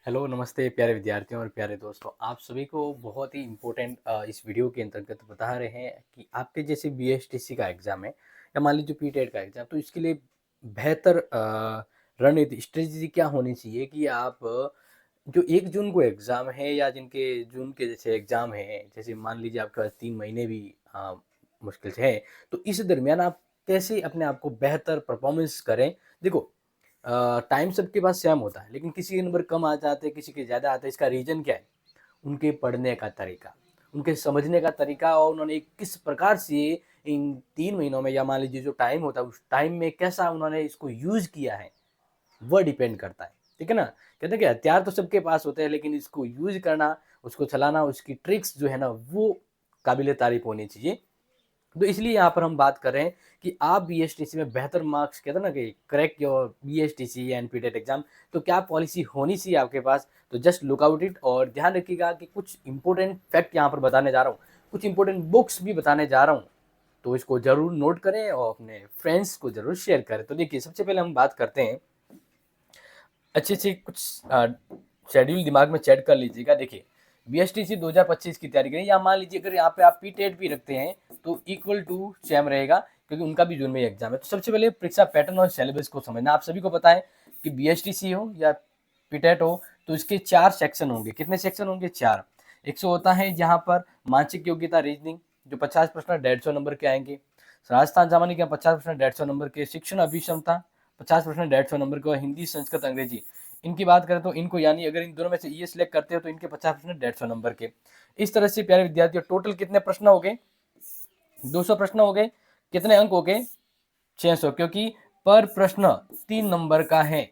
Hello, नमस्ते प्यारे विद्यार्थियों और प्यारे दोस्तों। आप सभी को बहुत ही इम्पोर्टेंट इस वीडियो के अंतर्गत बता रहे हैं कि आपके जैसे बीएसटीसी का एग्ज़ाम है या मान लीजिए पीटेट का एग्ज़ाम, तो इसके लिए बेहतर रणनीति स्ट्रेटजी क्या होनी चाहिए कि आप जो 1 जून को एग्ज़ाम है या जिनके जून के जैसे एग्ज़ाम है, जैसे मान लीजिए आपके पास 3 महीने भी मुश्किल से है, तो इस दरमियान आप कैसे अपने आप को बेहतर परफ़ॉर्मेंस करें? देखो, टाइम सबके पास सेम होता है, लेकिन किसी के नंबर कम आ जाते हैं, किसी के ज़्यादा आते हैं। इसका रीज़न क्या है? उनके पढ़ने का तरीका, उनके समझने का तरीका और उन्होंने किस प्रकार से इन 3 महीनों में या मान लीजिए जो टाइम होता है, उस टाइम में कैसा उन्होंने इसको यूज़ किया है, वो डिपेंड करता है। ठीक है ना? कहते हैं कि हथियार तो सबके पास होते हैं, लेकिन इसको यूज़ करना, उसको चलाना, उसकी ट्रिक्स जो है ना, वो काबिल-ए-तारीफ़ होनी चाहिए। तो इसलिए यहाँ पर हम बात कर रहे हैं कि आप बीएसटीसी में बेहतर मार्क्स कहते हैं ना कि crack your BSTC and PTET exam, तो क्या पॉलिसी होनी चाहिए आपके पास? तो जस्ट लुक आउट इट और ध्यान रखिएगा कि कुछ इंपॉर्टेंट फैक्ट यहाँ पर बताने जा रहा हूँ, कुछ इंपॉर्टेंट बुक्स भी बताने जा रहा हूँ, तो इसको जरूर नोट करें और अपने फ्रेंड्स को जरूर शेयर करें। तो देखिए, सबसे पहले हम बात करते हैं, अच्छे से कुछ शेड्यूल दिमाग में सेट कर लीजिएगा। देखिए, बीएसटीसी 2025 की तैयारी करें या मान लीजिए अगर यहाँ पे आप पीटेट भी रखते हैं तो इक्वल टू सेम रहेगा, क्योंकि उनका भी जून में एग्जाम है। तो सबसे पहले परीक्षा पैटर्न और सिलेबस को समझना। आप सभी को पता है कि बीएसटीसी हो या पीटेट हो तो इसके 4 सेक्शन होंगे। कितने सेक्शन होंगे? 4। एक सौ होता है यहाँ पर मानसिक योग्यता रीजनिंग, जो 50 प्रश्न 150 नंबर के आएंगे। राजस्थान सामान्य के 50 प्रश्न 150 नंबर के। शिक्षण अभिक्षमता 50 प्रश्न 150 नंबर के। हिंदी संस्कृत अंग्रेजी इनकी बात करें तो इनको, यानी अगर इन दोनों में से ये सिलेक्ट करते हो तो इनके 50 प्रश्न 150 नंबर के। इस तरह से प्यारे विद्यार्थियों, टोटल कितने प्रश्न हो गए? 200 प्रश्न हो गए। कितने अंक हो गए? 600, क्योंकि पर प्रश्न 3 नंबर का है।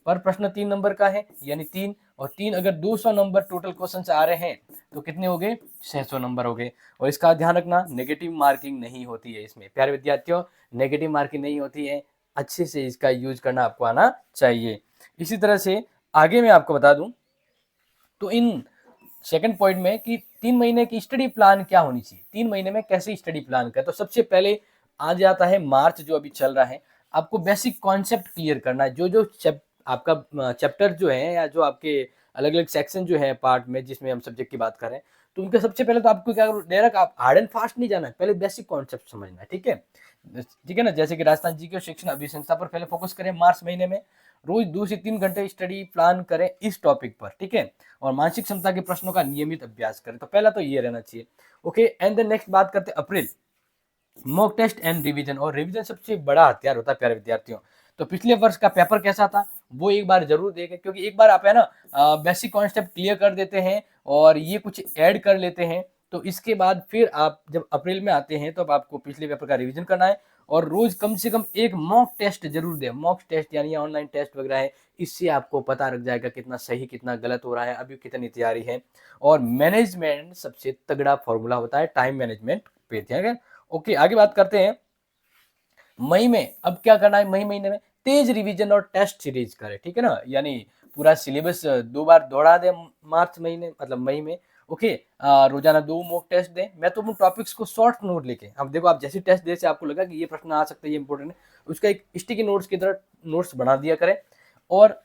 पर प्रश्न 3 नंबर का है, यानी 3 और 3 अगर 200 नंबर टोटल क्वेश्चन आ रहे हैं तो कितने हो गए? 600 नंबर हो गए। और इसका ध्यान रखना, नेगेटिव मार्किंग नहीं होती है इसमें। प्यारे विद्यार्थियों, नेगेटिव मार्किंग नहीं होती है। अच्छे से इसका यूज करना आपको आना चाहिए। इसी तरह से आगे मैं आपको बता दूं, तो इन सेकंड पॉइंट में कि 3 महीने की स्टडी प्लान क्या होनी चाहिए, 3 महीने में कैसे स्टडी प्लान करें। तो सबसे पहले आ जाता है मार्च, जो अभी चल रहा है। आपको बेसिक कॉन्सेप्ट क्लियर करना है। जो जो आपका चैप्टर जो है या जो आपके अलग अलग सेक्शन जो है पार्ट में, जिसमें हम सब्जेक्ट की बात करें, तो उनके सबसे पहले तो आपको क्या डायरेक्ट आप हार्ड एंड फास्ट नहीं जाना है, पहले बेसिक कॉन्सेप्ट समझना है। ठीक है? ठीक है ना? जैसे कि राजस्थान जी के शिक्षण अभिशंसा पर पहले फोकस करें मार्च महीने में। रोज 2 से 3 घंटे स्टडी प्लान करें इस टॉपिक पर। ठीक है? और मानसिक क्षमता के प्रश्नों का नियमित अभ्यास करें। तो पहला तो ये रहना चाहिए। ओके, एंड देन नेक्स्ट बात करते हैं अप्रैल, मॉक टेस्ट एंड रिवीजन। और रिवीजन सबसे बड़ा हथियार होता है प्यारे विद्यार्थियों। तो पिछले वर्ष का पेपर कैसा था वो एक बार जरूर देखें, क्योंकि एक बार आप है ना बेसिक कॉन्सेप्ट क्लियर कर देते हैं और ये कुछ ऐड कर लेते हैं, तो इसके बाद फिर आप जब अप्रैल में आते हैं तो अब आपको पिछले पेपर का रिवीजन करना है। और रोज कम से कम एक मॉक टेस्ट जरूर दें। मॉक टेस्ट यानी ऑनलाइन टेस्ट वगैरह है, इससे आपको पता लग जाएगा कितना सही कितना गलत हो रहा है, अभी कितनी तैयारी है। और मैनेजमेंट सबसे तगड़ा फॉर्मूला होता है, टाइम मैनेजमेंट पे ध्यान रखें। ओके, आगे बात करते हैं मई में। अब क्या करना है? मई महीने में तेज रिवीजन और टेस्ट सीरीज करें। ठीक है ना? यानी पूरा सिलेबस 2 बार दोहरा दे मार्च महीने, मतलब मई में। ओके, रोजाना 2 मॉक टेस्ट दें। मैं तो उन टॉपिक्स को शॉर्ट नोट लेके, अब देखो आप जैसे टेस्ट दे से आपको लगा कि ये प्रश्न आ सकता है, ये इंपॉर्टेंट है, उसका एक स्टिकी नोट्स की तरह नोट्स बना दिया करें। और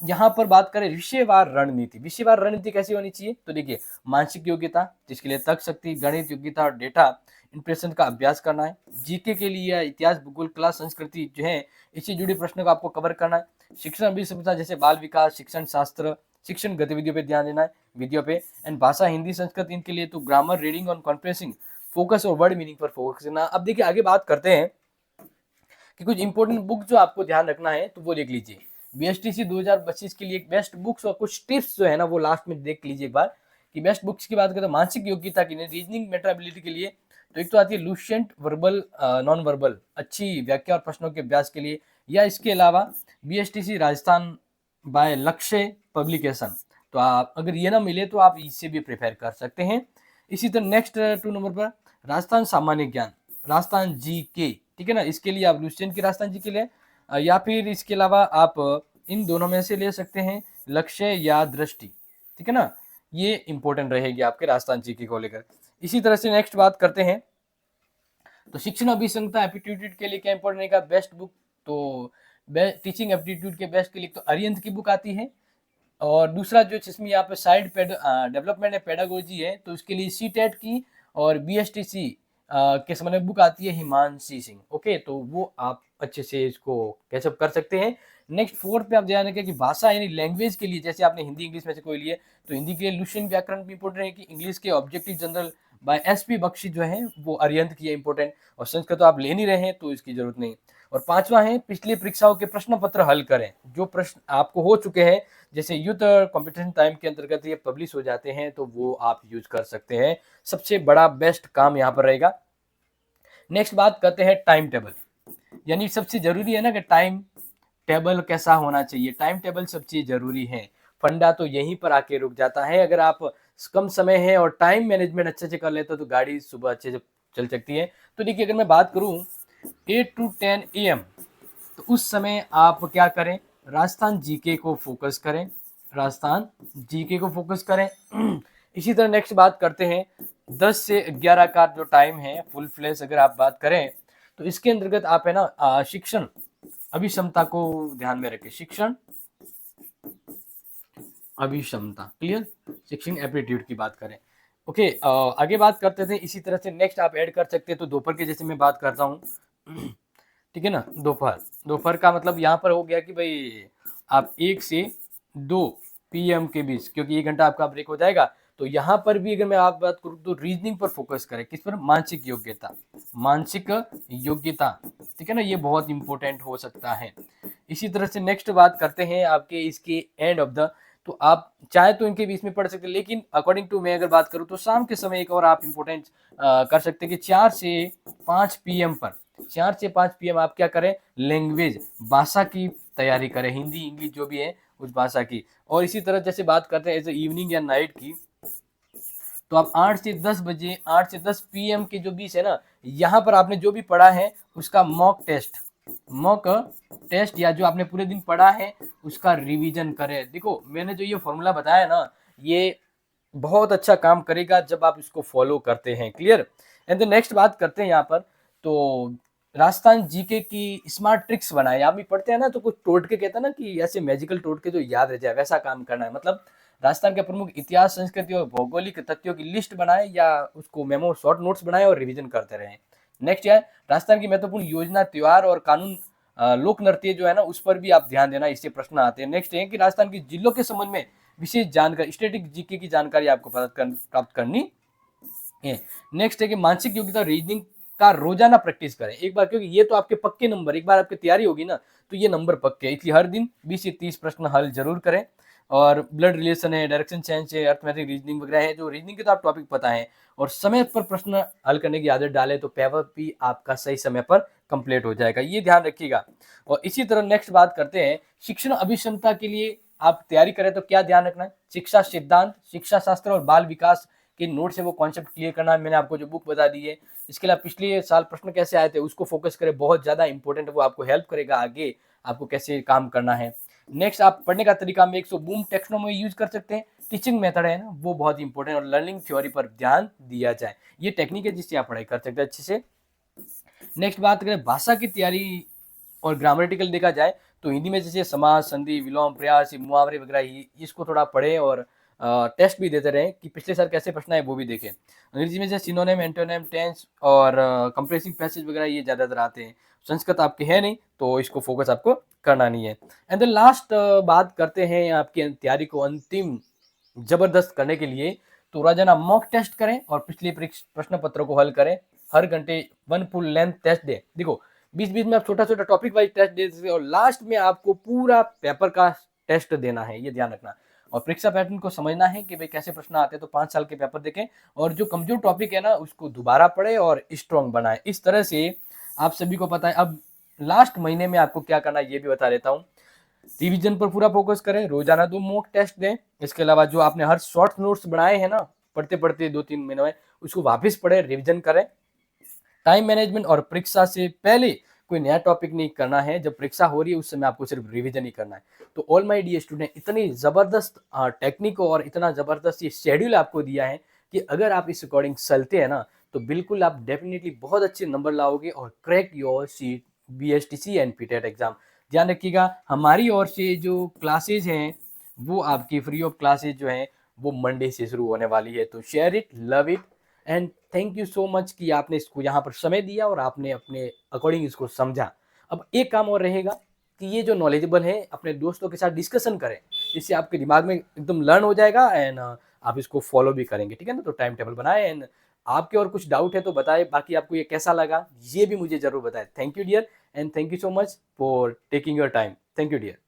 यहाँ पर बात करें विषयवार रणनीति। विषयवार रणनीति कैसी होनी चाहिए? तो देखिए, मानसिक योग्यता जिसके लिए तर्क शक्ति, गणित योग्यता और डेटा इंप्रेशन का अभ्यास करना है। जीके के लिए इतिहास, भूगोल, कला, संस्कृति जो है, इससे जुड़े प्रश्नों को आपको कवर करना है। शिक्षण अभिसंरचना जैसे बाल विकास, शिक्षण शास्त्र, शिक्षण गतिविधियों पे ध्यान देना है, वीडियो पे। एंड भाषा, हिंदी, संस्कृत, इनके लिए तो ग्रामर, रीडिंग और कॉन्फ्रेंसिंग, फोकस और वर्ड मीनिंग पर फोकस करना। अब देखिए आगे बात करते हैं कि कुछ इंपॉर्टेंट बुक जो आपको ध्यान रखना है तो वो देख लीजिए। बीएसटीसी 2025 के लिए एक बेस्ट बुक्स और कुछ टिप्स जो है ना वो लास्ट में देख लीजिए एक बार। कि बेस्ट बुक्स की बात करें तो मानसिक योग्यता की, रीजनिंग मेटाबिलिटी के लिए तो एक तो आती है लुसेंट वर्बल नॉन वर्बल, अच्छी व्याख्या और प्रश्नों के अभ्यास के लिए। या इसके अलावा बीएसटीसी राजस्थान बाय लक्ष्य पब्लिकेशन, तो आप अगर ये ना मिले तो आप इससे भी प्रिपेयर कर सकते हैं। इसी तरह नेक्स्ट 2 नंबर पर राजस्थान सामान्य ज्ञान, राजस्थान जी के। ठीक है ना? इसके लिए आप लुसेंट की राजस्थान जी के लिए या फिर इसके अलावा आप इन दोनों में से ले सकते हैं, लक्ष्य या दृष्टि। ठीक है ना? ये इंपॉर्टेंट रहेगी आपके राजस्थान जी के को लेकर। इसी तरह से नेक्स्ट बात करते हैं, तो शिक्षण अभिसंगता एप्टीट्यूड के लिए क्या इंपॉर्टेंट रहेगा? बेस्ट बुक तो टीचिंग एप्टीट्यूड के बेस्ट के लिए तो अरिहंत की बुक आती है, और दूसरा जो जिसमें यहाँ पे साइड डेवलपमेंट एंड पेडागोजी है, तो उसके लिए सीटेट की और बीएसटीसी के समय बुक आती है हिमांशी सिंह। ओके, तो वो आप अच्छे से इसको कैचअप कर सकते हैं। नेक्स्ट फोर्थ पे आप ध्यान रखें कि भाषा यानी लैंग्वेज के लिए, जैसे आपने हिंदी इंग्लिश में से कोई लिए, तो हिंदी के लिए लुशियन व्याकरण भी इंपॉर्टेंट है कि इंग्लिश के objective general by SP Bakshi जो है वो अरिहंत की है इंपॉर्टेंट, और संस्कृत तो आप ले नहीं रहे हैं तो इसकी जरूरत नहीं। और पांचवा है पिछली परीक्षाओं के प्रश्न पत्र हल करें, जो प्रश्न आपको हो चुके हैं जैसे यूथ कंपटीशन टाइम के अंतर्गत ये पब्लिश हो जाते हैं तो वो आप यूज कर सकते हैं। सबसे बड़ा बेस्ट काम यहाँ पर रहेगा। नेक्स्ट बात करते हैं टाइम टेबल, यानी सबसे जरूरी है ना कि टाइम टेबल कैसा होना चाहिए। टाइम टेबल सबसे जरूरी है, फंडा तो यहीं पर आके रुक जाता है। अगर आप कम समय है और टाइम मैनेजमेंट अच्छे से कर लेते हो तो गाड़ी सुबह अच्छे से चल सकती है। तो देखिए, अगर मैं बात करूं 8 to 10 AM, तो उस समय आप क्या करें, राजस्थान जीके को फोकस करें, राजस्थान जीके को फोकस करें। इसी तरह नेक्स्ट बात करते हैं 10 से 11 का जो टाइम है फुल फ्लैश अगर आप बात करें, तो इसके अंतर्गत आप है ना शिक्षण अभिक्षमता को ध्यान में रखें। शिक्षण अभिक्षमता, क्लियर, शिक्षण एप्टीट्यूड की बात करें। ओके, आगे बात करते थे। इसी तरह से नेक्स्ट आप ऐड कर सकते हैं, तो दोपहर के जैसे मैं बात करता हूँ, ठीक है ना। दोपहर, दोपहर का मतलब यहाँ पर हो गया कि भाई आप 1 से 2 PM के बीच, क्योंकि 1 घंटा आपका ब्रेक हो जाएगा। तो यहाँ पर भी अगर मैं आप बात करूँ तो रीजनिंग पर फोकस करें, किस पर, मानसिक योग्यता, मानसिक योग्यता, ठीक है ना, ये बहुत इंपॉर्टेंट हो सकता है। इसी तरह से नेक्स्ट बात करते हैं आपके इसके एंड ऑफ द, तो आप चाहे तो इनके बीच में पढ़ सकते हैं, लेकिन अकॉर्डिंग टू मैं अगर बात करूँ तो शाम के समय एक और आप इंपॉर्टेंट कर सकते हैं कि 4 से 5 PM पर, 4 से 5 PM आप क्या करें, लैंग्वेज भाषा की तैयारी करें, हिंदी इंग्लिश जो भी है उस भाषा की। और इसी तरह जैसे बात करते हैं एज इवनिंग या नाइट की, तो आप 8 से 10 बजे, 8 से 10 PM के जो बीच है ना, यहाँ पर आपने जो भी पढ़ा है उसका मॉक टेस्ट या जो आपने पूरे दिन पढ़ा है उसका रिवीजन करें। देखो, मैंने जो ये फॉर्मूला बताया ना, ये बहुत अच्छा काम करेगा जब आप इसको फॉलो करते हैं, क्लियर। एंड द नेक्स्ट बात करते हैं यहाँ पर, तो राजस्थान जीके की स्मार्ट ट्रिक्स बनाए। आप भी पढ़ते हैं ना, तो कुछ टोटके कहते हैं ना कि ऐसे मैजिकल टोटके जो याद रह जाए, वैसा काम करना है। मतलब राजस्थान के प्रमुख इतिहास, संस्कृति और भौगोलिक तथ्यों की लिस्ट बनाए या उसको मेमो शॉर्ट नोट्स बनाए और रिवीजन करते रहें। नेक्स्ट है राजस्थान की महत्वपूर्ण योजना, त्योहार और कानून, लोक नृत्य जो है ना, उस पर भी आप ध्यान देना, इससे प्रश्न आते हैं। नेक्स्ट है कि राजस्थान के जिलों के संबंध में विशेष जानकारी, स्टैटिक जीके की जानकारी आपको प्राप्त करनी है। नेक्स्ट है कि मानसिक योग्यता रीजनिंग का रोजाना प्रैक्टिस करें एक बार, क्योंकि ये तो आपके पक्के नंबर, एक बार आपकी तैयारी होगी ना तो ये नंबर पक्के, इसलिए हर दिन 20 से 30 प्रश्न हल जरूर करें। और ब्लड रिलेशन है, डायरेक्शन साइंस है, अर्थमेटिक रीजनिंग वगैरह है, जो रीजनिंग के तो आप टॉपिक पता है, और समय पर प्रश्न हल करने की आदत डालें तो पेपर भी आपका सही समय पर कंप्लीट हो जाएगा, ये ध्यान रखिएगा। और इसी तरह नेक्स्ट बात करते हैं शिक्षण अभिक्षमता के लिए आप तैयारी करें तो क्या ध्यान रखना है, शिक्षा सिद्धांत, शिक्षा शास्त्र और बाल विकास के नोट से वो कॉन्सेप्ट क्लियर करना है। मैंने आपको जो बुक बता दी है, इसके अलावा पिछले साल प्रश्न कैसे आए थे उसको फोकस करें, बहुत ज्यादा इंपॉर्टेंट है, वो आपको हेल्प करेगा आगे आपको कैसे काम करना है। नेक्स्ट आप पढ़ने का तरीका में 100 बूम टेक्नोलॉजी यूज कर सकते हैं, टीचिंग मेथड है ना वो बहुत इंपॉर्टेंट, और लर्निंग थ्योरी पर ध्यान दिया जाए, ये टेक्निक है जिससे आप पढ़ाई कर सकते हैं अच्छे से। नेक्स्ट बात करें भाषा की तैयारी और ग्रामेटिकल देखा जाए तो हिंदी में जैसे समास, संधि, विलोम, प्रयास, मुहावरे वगैरह इसको थोड़ा पढ़ें और टेस्ट भी देते रहे कि पिछले साल कैसे प्रश्न है वो भी देखें। अंग्रेजी में जैसे सिनोनिम, एंटोनिम, टेंस और कंप्रेसिंग पैसेज वगैरह ये ज़्यादातर आते हैं। संस्कृत आपके है नहीं तो इसको फोकस आपको करना नहीं है। एंड द लास्ट बात करते हैं आपकी तैयारी को अंतिम जबरदस्त करने के लिए, तो रोजाना मॉक टेस्ट करें और पिछले प्रश्न पत्रों को हल करें। हर घंटे 1 फुल लेंथ टेस्ट दें। देखो, बीच बीच में आप छोटा छोटा टॉपिक वाइज टेस्ट दे सकते हैं और लास्ट में आपको पूरा पेपर का टेस्ट देना है, ये ध्यान रखना। और परीक्षा पैटर्न को समझना है कि भाई कैसे प्रश्न आते हैं, तो 5 साल के पेपर देखें और जो कमजोर टॉपिक है ना उसको दोबारा पढ़े और स्ट्रॉन्ग बनाए। इस तरह से आप सभी को पता है। अब लास्ट महीने में आपको क्या करना है ये भी बता देता हूँ। रिवीजन पर पूरा फोकस करें, रोजाना 2 मॉक टेस्ट दें। इसके अलावा जो आपने हर शॉर्ट नोट्स बनाए हैं ना पढ़ते पढ़ते 2-3 महीनों में, उसको वापस पढ़े, रिवीजन करें। टाइम मैनेजमेंट और परीक्षा से पहले कोई नया टॉपिक नहीं करना है, जब परीक्षा हो रही है उस समय आपको सिर्फ रिवीजन ही करना है। तो ऑल माय डियर स्टूडेंट, इतनी जबरदस्त टेक्निक और इतना जबरदस्त ये शेड्यूल आपको दिया है कि अगर आप इस अकॉर्डिंग चलते हैं ना तो बिल्कुल आप डेफिनेटली बहुत अच्छे नंबर लाओगे और crack your seat BSTC and PTET exam. ध्यान रखिएगा, हमारी ओर से जो क्लासेज हैं वो आपकी फ्री ऑफ क्लासेज जो हैं वो मंडे से शुरू होने वाली है। तो share it, love it and thank you so much कि आपने इसको यहाँ पर समय दिया और आपने अपने अकॉर्डिंग इसको समझा। अब एक काम और रहेगा कि ये जो नॉलेजेबल है अपने दोस्तों के साथ डिस्कशन करें, इससे आपके दिमाग में एकदम लर्न हो जाएगा एंड आप इसको फॉलो भी करेंगे, ठीक है ना? तो टाइम टेबल बनाएं एंड आपके और कुछ डाउट है तो बताएं, बाकी आपको ये कैसा लगा ये भी मुझे ज़रूर बताएं। Thank you dear and thank you so much for taking your time. Thank you dear.